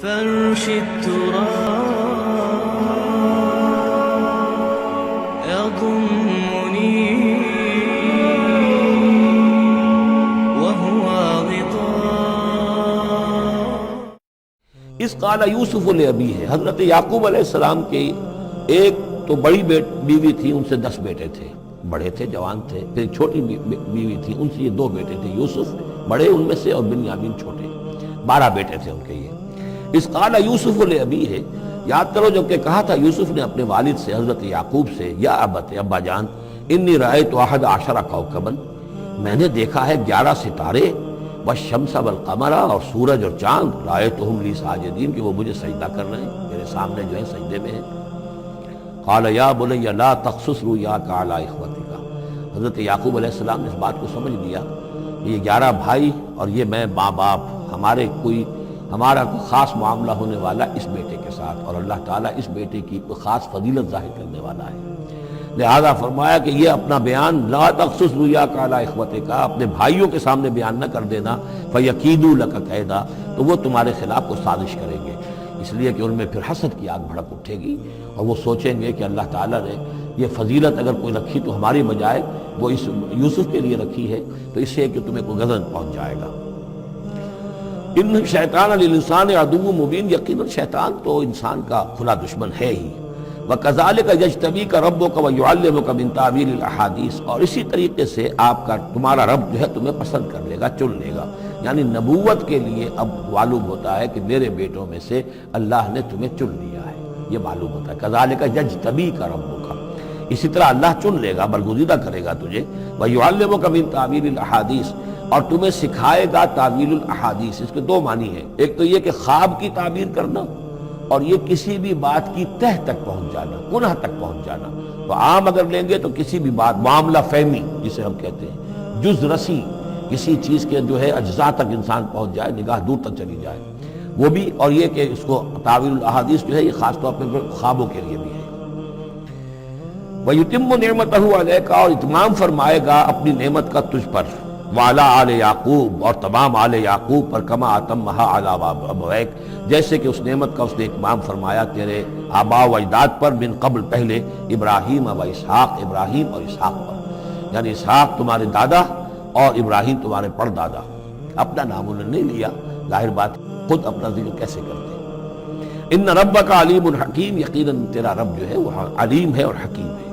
فرش التراب يضمني وهو غطاء. اس قال یوسف لابی ہے، حضرت یعقوب علیہ السلام کی ایک تو بڑی بیوی تھی، ان سے 10 بیٹے تھے، بڑے تھے، جوان تھے. پھر ایک چھوٹی بیوی تھی، ان سے یہ 2 بیٹے تھے، یوسف بڑے ان میں سے اور بنیامین چھوٹے. 12 بیٹے تھے ان کے. یہ اس قال یوسف لابی ہے، یاد کرو جب کہ کہا تھا یوسف نے اپنے والد سے، حضرت یعقوب سے، یا ابت، ابا جان، انی رأیت 11 کوكبا، میں نے دیکھا ہے 11 ستارے، والشمس والقمر، اور سورج اور چاند، رأیتهم لی ساجدین، کہ وہ مجھے سجدہ کر رہے ہیں، میرے سامنے جو ہے سجدے میں ہیں. قال یا بنی لا تقصص رؤیاک علی اخوتک، حضرت یعقوب علیہ السلام نے اس بات کو سمجھ لیا کہ یہ 11 بھائی اور یہ میں ماں باپ، ہمارا کوئی خاص معاملہ ہونے والا اس بیٹے کے ساتھ، اور اللہ تعالیٰ اس بیٹے کی کوئی خاص فضیلت ظاہر کرنے والا ہے. لہذا فرمایا کہ یہ اپنا بیان لا تقصص رؤیاک علی اخوتک، اپنے بھائیوں کے سامنے بیان نہ کر دینا، فیکیدوا لک کیدا، تو وہ تمہارے خلاف کو سازش کریں گے، اس لیے کہ ان میں پھر حسد کی آگ بھڑک اٹھے گی، اور وہ سوچیں گے کہ اللہ تعالیٰ نے یہ فضیلت اگر کوئی رکھی تو ہماری بجائے وہ اس یوسف کے لیے رکھی ہے، تو اس سے کہ تمہیں کوئی غضب پہنچ جائے گا. ان شیطان للانسان عدو مبین، یقیناً شیطان تو انسان کا کھلا دشمن ہے ہی. وَكَذَلِكَ يَجْتَبِيكَ رَبُّكَ وَيُعَلِّمُكَ مِن تَأْوِيلِ الْأَحَادِيثِ، اور اسی طریقے سے تمہارا رب جو ہے تمہیں پسند کر لے گا، چن لے گا. یعنی نبوت کے لیے اب معلوم ہوتا ہے کہ میرے بیٹوں میں سے اللہ نے تمہیں چن لیا ہے، یہ معلوم ہوتا ہے. كَذَلِكَ يَجْتَبِيكَ رَبُّكَ، اسی طرح اللہ چن لے گا، برگزیدہ کرے گا تجھے. وَيُعَلِّمُكَ مِن تَأْوِيلِ الْأَحَادِيثِ، اور تمہیں سکھائے گا تعویل الاحادیث. اس کے 2 معنی ہیں، ایک تو یہ کہ خواب کی تعبیر کرنا، اور یہ کسی بھی بات کی تہ تک پہنچ جانا، کنہ تک پہنچ جانا. تو عام اگر لیں گے تو کسی بھی بات، معاملہ فہمی جسے ہم کہتے ہیں، جز رسی، کسی چیز کے جو ہے اجزاء تک انسان پہنچ جائے، نگاہ دور تک چلی جائے، وہ بھی. اور یہ کہ اس کو تعویل الاحادیث جو ہے یہ خاص طور پہ خوابوں کے لیے بھی ہے. وَيُتِمُّ نِعْمَتَهُ عَلَيْكَ، اور اتمام فرمائے گا اپنی نعمت کا تجھ پر، وعلی آل یعقوب، اور تمام آل یعقوب پر، کما اتمھا علی ابویک، جیسے کہ اس نعمت کا اس نے اتمام فرمایا تیرے آباء و اجداد پر، من قبل پہلے، ابراہیم و اسحاق، ابراہیم اور اسحاق پر. یعنی اسحاق تمہارے دادا اور ابراہیم تمہارے پردادا. اپنا نام انہوں نے نہیں لیا، ظاہر بات خود اپنا ذکر کیسے کرتے. ان ربک علیم حکیم، یقیناً تیرا رب جو ہے وہ علیم ہے اور حکیم ہے.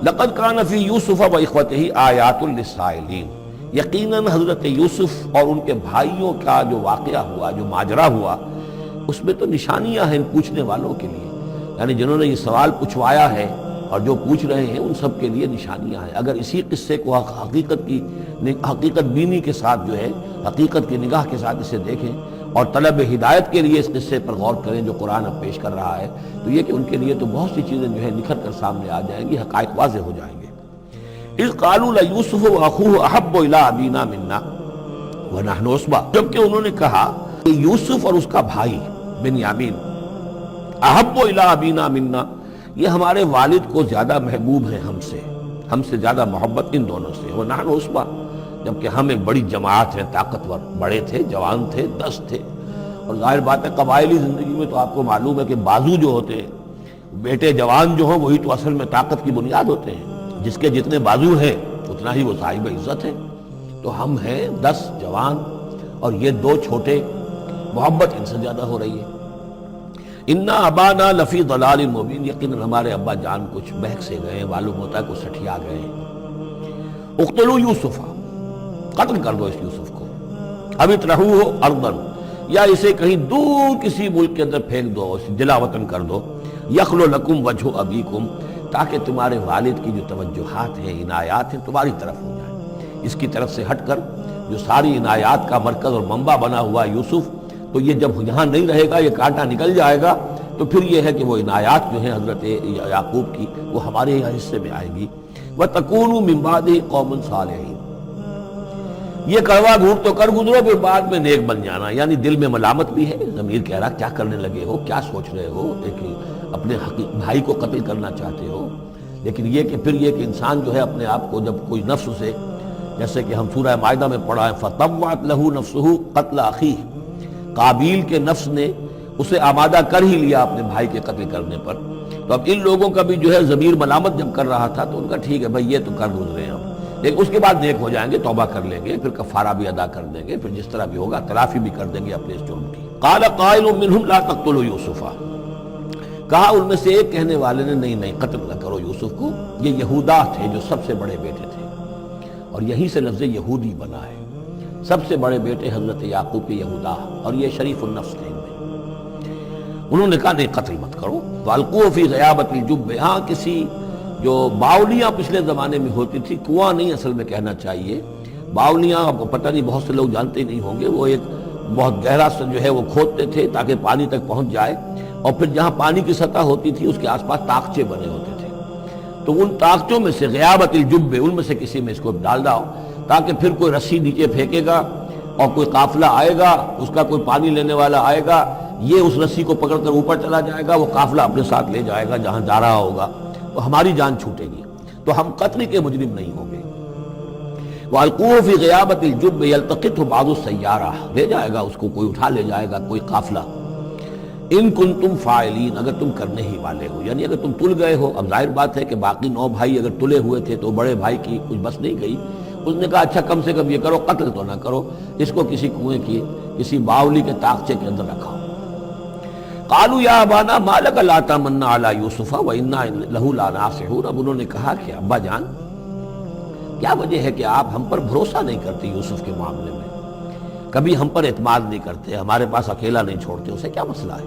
لقد کان فی یوسف و اخوتہ آیات للسائلین، یقیناً حضرت یوسف اور ان کے بھائیوں کا جو واقعہ ہوا، جو ماجرا ہوا، اس میں تو نشانیاں ہیں پوچھنے والوں کے لیے. یعنی جنہوں نے یہ سوال پوچھوایا ہے اور جو پوچھ رہے ہیں ان سب کے لیے نشانیاں ہیں. اگر اسی قصے کو حقیقت بینی کے ساتھ جو ہے، حقیقت کی نگاہ کے ساتھ اسے دیکھیں اور طلب ہدایت کے لیے اس قصے پر غور کریں جو قرآن اب پیش کر رہا ہے، تو یہ کہ ان کے لیے تو بہت سی چیزیں جو ہے نکھر کر سامنے آ جائیں گی، حقائق واضح ہو جائیں گے. اذ قالوا لیوسف واخوہ احب الی ابینا منا ونحن عصبہ، جبکہ انہوں نے کہا کہ یوسف اور اس کا بھائی بنیامین احب الی ابینا منا، یہ ہمارے والد کو زیادہ محبوب ہیں ہم سے زیادہ محبت ان دونوں سے. ونحن عصبہ، جبکہ ہم ایک بڑی جماعت ہیں، طاقتور، بڑے تھے، جوان تھے، 10 تھے. اور ظاہر بات ہے قبائلی زندگی میں تو آپ کو معلوم ہے کہ بازو جو ہوتے ہیں، بیٹے جوان جو ہوں وہی تو اصل میں طاقت کی بنیاد ہوتے ہیں. جس کے جتنے بازو ہیں اتنا ہی وہ صاحب عزت ہے. تو ہم ہیں 10 جوان اور یہ 2 چھوٹے، محبت ان سے زیادہ ہو رہی ہے. انا ابانا لفی ضلال مبین، یقیناً ہمارے ابا جان کچھ بہک سے گئے، معلوم ہوتا ہے کچھ سٹھیا گئے. اقتلوا یوسف، قتل کر دو اس یوسف کو، اب اطرحوہ ارضا، یا اسے کہیں دور کسی ملک کے اندر پھینک دو، اسے جلا وطن کر دو. یخلو لکم وجہ ابیکم، تاکہ تمہارے والد کی جو توجہات ہیں، عنایات ہیں، تمہاری طرف ہو جائیں. اس کی طرف سے ہٹ کر جو ساری عنایات کا مرکز اور منبع بنا ہوا یوسف، تو یہ جب یہاں نہیں رہے گا، یہ کانٹا نکل جائے گا، تو پھر یہ ہے کہ وہ عنایات جو ہیں حضرت یعقوب کی وہ ہمارے حصے میں آئیں گی. وَتَكُونُوا مِن بَعْدِهِ قَوْمٌ صَالِحِينَ، یہ کڑوا گھونٹ تو کر گزرو پھر بعد میں نیک بن جانا. یعنی دل میں ملامت بھی ہے، ضمیر کہہ رہا کیا کرنے لگے ہو، کیا سوچ رہے ہو، ایک اپنے بھائی کو قتل کرنا چاہتے ہو. لیکن یہ کہ پھر یہ کہ انسان جو ہے اپنے آپ کو جب کوئی نفس سے، جیسے کہ ہم سورہ مائدہ میں پڑھا ہے فَطَوَّعَتْ لَهُ نَفْسُهُ قَتْلَ أَخِيهِ، قابیل کے نفس نے اسے آمادہ کر ہی لیا اپنے بھائی کے قتل کرنے پر، تو اب ان لوگوں کا بھی جو ہے ضمیر ملامت جب کر رہا تھا تو ان کا ٹھیک ہے بھائی یہ تو کر گزرے ہم، لیکن اس کے بعد نیک ہو جائیں گے، توبہ کر لیں گے، پھر کفارہ بھی ادا کر دیں گے، پھر جس طرح بھی ہوگا تلافی بھی کر دیں گے اپنے اس جرم کی۔ قال قائل منهم لا تقتلوا یوسف، کہا ان میں سے ایک کہنے والے نے نہیں قتل نہ کرو یوسف کو، یہ یہودا تھے جو سب سے بڑے بیٹے تھے، اور یہی سے لفظ یہودی بنا ہے، سب سے بڑے بیٹے حضرت یعقوب کے یہودا، اور یہ شریف النفس تھے۔ انہوں نے کہا نہیں قتل مت کرو، وَالْقُوهُ فِي غَيَابَةِ الْجُبِّ، ہاں کسی جو باولیاں پچھلے زمانے میں ہوتی تھی، کنواں نہیں اصل میں کہنا چاہیے، باولیاں آپ کو پتہ نہیں بہت سے لوگ جانتے ہی نہیں ہوں گے، وہ ایک بہت گہرا سا جو ہے وہ کھودتے تھے تاکہ پانی تک پہنچ جائے، اور پھر جہاں پانی کی سطح ہوتی تھی اس کے آس پاس طاقچے بنے ہوتے تھے، تو ان طاقچوں میں سے غیابت الجب، ان میں سے کسی میں اس کو ڈال داؤ تاکہ پھر کوئی رسی نیچے پھینکے گا اور کوئی قافلہ آئے گا، اس کا کوئی پانی لینے والا آئے گا، یہ اس رسی کو پکڑ کر اوپر چلا جائے گا، وہ قافلہ اپنے ساتھ لے جائے گا جہاں جا رہا ہوگا، تو ہماری جان چھوٹے گی، تو ہم قتل کے مجرم نہیں ہوں گے۔ وَالْقُوهُ فِي غِيَابَةِ الْجُبِّ يَلْتَقِطْهُ بَعْضُ السَّيَّارَةِ، لے جائے گا اس کو، کوئی اٹھا لے جائے گا، کوئی قافلہ۔ ان کنتم فاعلین، اگر تم کرنے ہی والے ہو، یعنی اگر تم تل گئے ہو، اب ظاہر بات ہے کہ باقی 9 بھائی اگر تلے ہوئے تھے تو بڑے بھائی کی کچھ بس نہیں گئی، اس نے کہا اچھا کم سے کم یہ کرو قتل تو نہ کرو، اس کو کسی کنویں کی کسی باولی کے طاقچے کے اندر رکھا۔ قالوا یا ابانا ما لک لا تمنا علی یوسف وانا لہ لناصحون، اب انہوں نے کہا کہ ابا جان کیا وجہ ہے کہ آپ ہم پر بھروسہ نہیں کرتے یوسف کے معاملے میں، کبھی ہم پر اعتماد نہیں کرتے، ہمارے پاس اکیلا نہیں چھوڑتے، اسے کیا مسئلہ ہے؟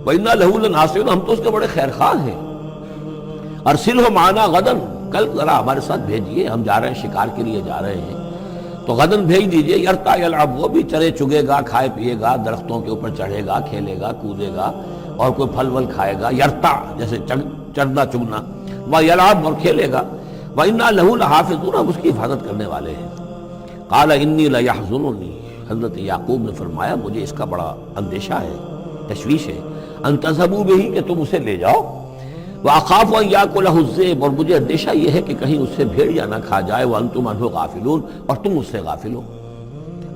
وَإِنَّا لَهُ لَنَاصِحُونَ، ہم تو اس کے بڑے خیر خواہ ہیں۔ أَرْسِلْهُ مَعَنَا غَدًا، کل ذرا ہمارے ساتھ بھیجیے، ہم جا رہے ہیں شکار کے لیے جا رہے ہیں، تو غدن بھیج دیجئے، یرتع یلعب، وہ بھی چرے چگے گا، کھائے پیے گا، درختوں کے اوپر چڑھے گا، کھیلے گا، کودے گا، اور کوئی پھل ول کھائے گا، یرتع جیسے چڑھنا چگنا، وَیلعب، اور کھیلے گا، وَإِنَّا لَهُ لَحَافِظُونَ، ہم اس کی حفاظت کرنے والے ہیں۔ قَالَ إِنِّي لَيَحْزُنُنِي، حضرت یعقوب نے فرمایا مجھے اس کا بڑا اندیشہ ہے، تشویش ہے، ان تذهبوا به، کہ تم اسے لے جاؤ، وَأَخَافُ أَن يَأْكُلَهُ الذِّئْبُ، اور مجھے اندیشہ یہ ہے کہ کہیں اس سے بھیڑیا نہ کھا جائے، وَأَنتُمْ عَنْهُ غَافِلُونَ، اور تم اس سے غافل ہو،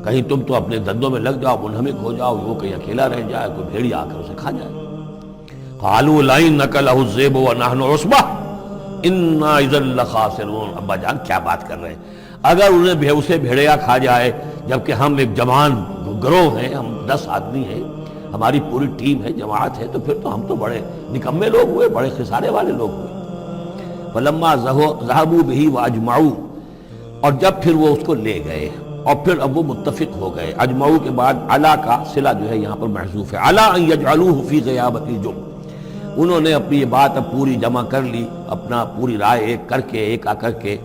کہیں تم تو اپنے دندوں میں لگ جاؤ، منہمک ہو جاؤ، وہ کہیں اکیلا رہ جائے، کوئی بھیڑیا آ کر اسے کھا جائے۔ قَالُوا لَئِن أَكَلَهُ الذِّئْبُ وَنَحْنُ عُصْبَةٌ إِنَّا إِذًا لَخَاسِرُونَ، ابا جان کیا بات کر رہے ہیں، اگر انہیں اسے بھیڑیا کھا جائے جبکہ ہم ایک جوان گروہ ہیں، ہم 10 آدمی ہیں، ہماری پوری ٹیم ہے، جماعت ہے، تو پھر تو ہم تو بڑے نکمے لوگ ہوئے، بڑے خسارے والے لوگ ہوئے۔ فَلَمَّا ذَهَبُوا بِهِ وَأَجْمَعُوا، اور جب پھر وہ اس کو لے گئے اور پھر اب وہ متفق ہو گئے، اجمعو کے بعد علا کا صلہ جو ہے یہاں پر محذوف ہے، علا ان یجعلوہ فی غیابۃ الجب، انہوں نے اپنی یہ بات اب پوری جمع کر لی، اپنا پوری رائے ایک کر کے، ایک آ کر کے،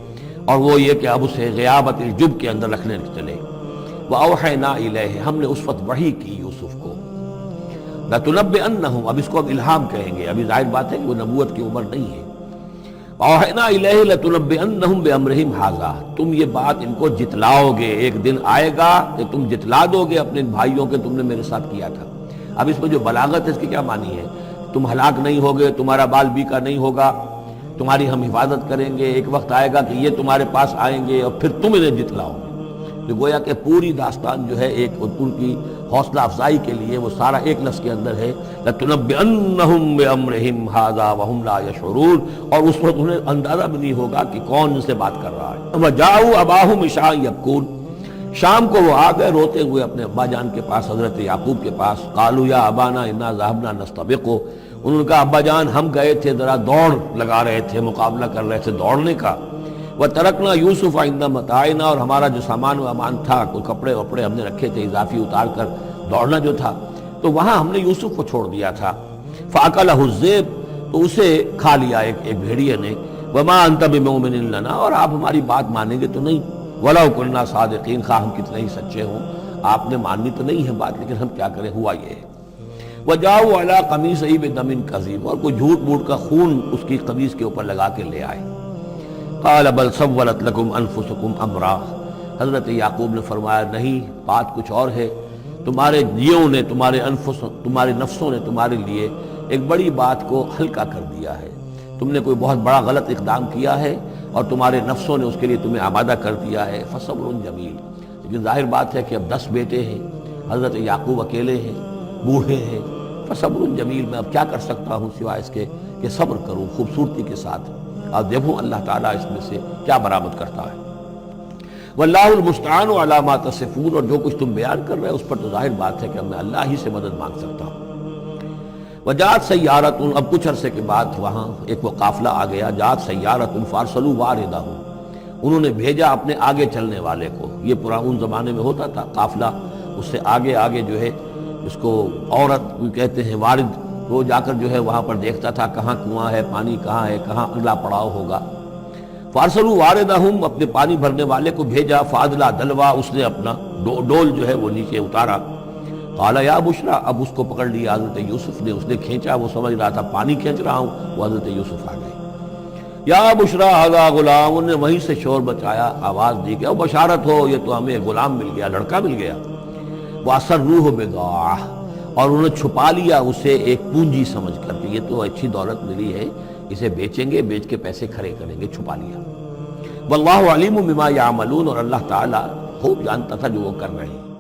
اور وہ یہ کہ اب اسے غیابۃ الجب کے اندر رکھنے چلے۔ وَأَوْحَيْنَا إِلَيْهِ، ہم نے اس وقت وحی کی یوسف کو، لَتُنَبِّئَنَّهُمْ، اب اس کو اب الہام کہیں گے، ابھی ظاہر بات ہے کہ وہ نبوت کی عمر نہیں ہے۔ وَأَوْحَيْنَا إِلَيْهِ لَتُنَبِّئَنَّهُمْ بِأَمْرِهِمْ هَٰذَا، تم یہ بات ان کو جتلاؤ گے، ایک دن آئے گا کہ تم جتلا دو گے اپنے بھائیوں کے تم نے میرے ساتھ کیا تھا۔ اب اس میں جو بلاغت ہے اس کی کیا معنی ہے؟ تم ہلاک نہیں ہوگے، تمہارا بال بیکا نہیں ہوگا، تمہاری ہم حفاظت کریں گے، ایک وقت آئے گا کہ یہ تمہارے پاس آئیں گے اور پھر تم انہیں جتلاؤ گے۔ تو گویا کہ پوری داستان جو ہے ایک ان کی حوصلہ افزائی کے لیے وہ سارا ایک لفظ کے اندر ہے، لَتُنَبِّئَنَّهُمْ بِأَمْرِهِمْ هَٰذَا وَهُمْ لَا يَشْعُرُونَ، اور اس وقت انہیں اندازہ بھی نہیں ہوگا کہ کون ان سے بات کر رہا ہے۔ وَجَاءُوا أَبَاهُمْ عِشَاءً يَبْكُونَ، شام کو وہ آ گئے روتے ہوئے اپنے ابا جان کے پاس، حضرت یعقوب کے پاس۔ قَالُوا يَا أَبَانَا إِنَّا ذَهَبْنَا نَسْتَبِقُ، انہوں نے کہا ابا جان ہم گئے تھے ذرا دوڑ لگا رہے تھے، مقابلہ کر رہے تھے دوڑنے کا۔ وَتَرَكْنَا يُوسُفَ عِندَ مَتَاعِنَا، اور ہمارا جو سامان و امان تھا، کوئی کپڑے وپڑے ہم نے رکھے تھے اضافی اتار کر، دوڑنا جو تھا تو وہاں ہم نے یوسف کو چھوڑ دیا تھا۔ فَأَكَلَهُ الذِّئْبُ، تو اسے کھا لیا ایک بھیڑیے نے۔ وَمَا أَنْتَ بِمُؤْمِنٍ لَنَا، اور آپ ہماری بات مانیں گے تو نہیں، وَلَوْ كُنَّا صَادِقِينَ، خواہ ہم کتنے ہی سچے ہوں، آپ نے ماننی تو نہیں ہے بات، لیکن ہم کیا کریں، ہوا یہ ہے۔ وَجَاءُوا عَلَىٰ قَمِيصِهِ بِدَمٍ كَذِيبٍ، اور کوئی جھوٹ موٹ کا خون اس کی قمیص کے اوپر لگا کے لے آئے۔ قَالَ بَلْ سَوَّلَتْ لَكُمْ أَنفُسُكُمْ أَمْرًا، حضرت یعقوب نے فرمایا نہیں، بات کچھ اور ہے، تمہارے جیوں نے، تمہارے نفسوں نے تمہارے لیے ایک بڑی بات کو ہلکا کر دیا ہے، تم نے کوئی بہت بڑا غلط اقدام کیا ہے اور تمہارے نفسوں نے اس کے لیے تمہیں آمادہ کر دیا ہے۔ فصبر جمیل، لیکن ظاہر بات ہے کہ اب 10 بیٹے ہیں، حضرت یعقوب اکیلے ہیں، بوڑھے ہیں، فصبر جمیل، میں اب کیا کر سکتا ہوں سوائے اس کے کہ صبر کروں خوبصورتی کے ساتھ، اور دیکھوں اللہ تعالیٰ اس میں سے کیا برآمد کرتا ہے۔ واللہ المستعان علی ما تصفون، اور جو کچھ تم بیان کر رہے ہیں اس پر تو ظاہر بات ہے کہ میں اللہ ہی سے مدد مانگ سکتا ہوں۔ وجاءت سیارۃ، اب کچھ عرصے کے بعد وہاں ایک وہ قافلہ آ گیا، جاءت سیارۃ فارسلوا واردہم، انہوں نے بھیجا اپنے آگے چلنے والے کو۔ یہ پرانے زمانے میں ہوتا تھا قافلہ، اس سے آگے آگے جو ہے اس کو عورت کہتے ہیں وارد، وہ جا کر جو ہے وہاں پر دیکھتا تھا کہاں کنواں ہے، پانی کہاں ہے، کہاں اگلا پڑاؤ ہوگا۔ فارسلوا واردہم، اپنے پانی بھرنے والے کو بھیجا، فادلا دلوا، اس نے اپنا ڈول جو ہے وہ نیچے اتارا۔ قال یا بشرا، اب اس کو پکڑ لیا حضرت یوسف نے، اس نے کھینچا، وہ سمجھ رہا تھا پانی کھینچ رہا ہوں، وہ حضرت یوسف آ گئے۔ یا بشرا ھذا غلام، انہوں نے وہیں سے شور بچایا، آواز دی کہ او بشارت ہو، یہ تو ہمیں غلام مل گیا، لڑکا مل گیا۔ وَأَسَرُّوهُ بِضَاعَةً، اور انہوں نے چھپا لیا اسے ایک پونجی سمجھ کر کہ یہ تو اچھی دولت ملی ہے، اسے بیچیں گے، بیچ کے پیسے کھڑے کریں گے، چھپا لیا۔ واللہ علیم بما یعملون، اور اللہ تعالیٰ خوب جانتا تھا جو وہ کر رہے ہیں۔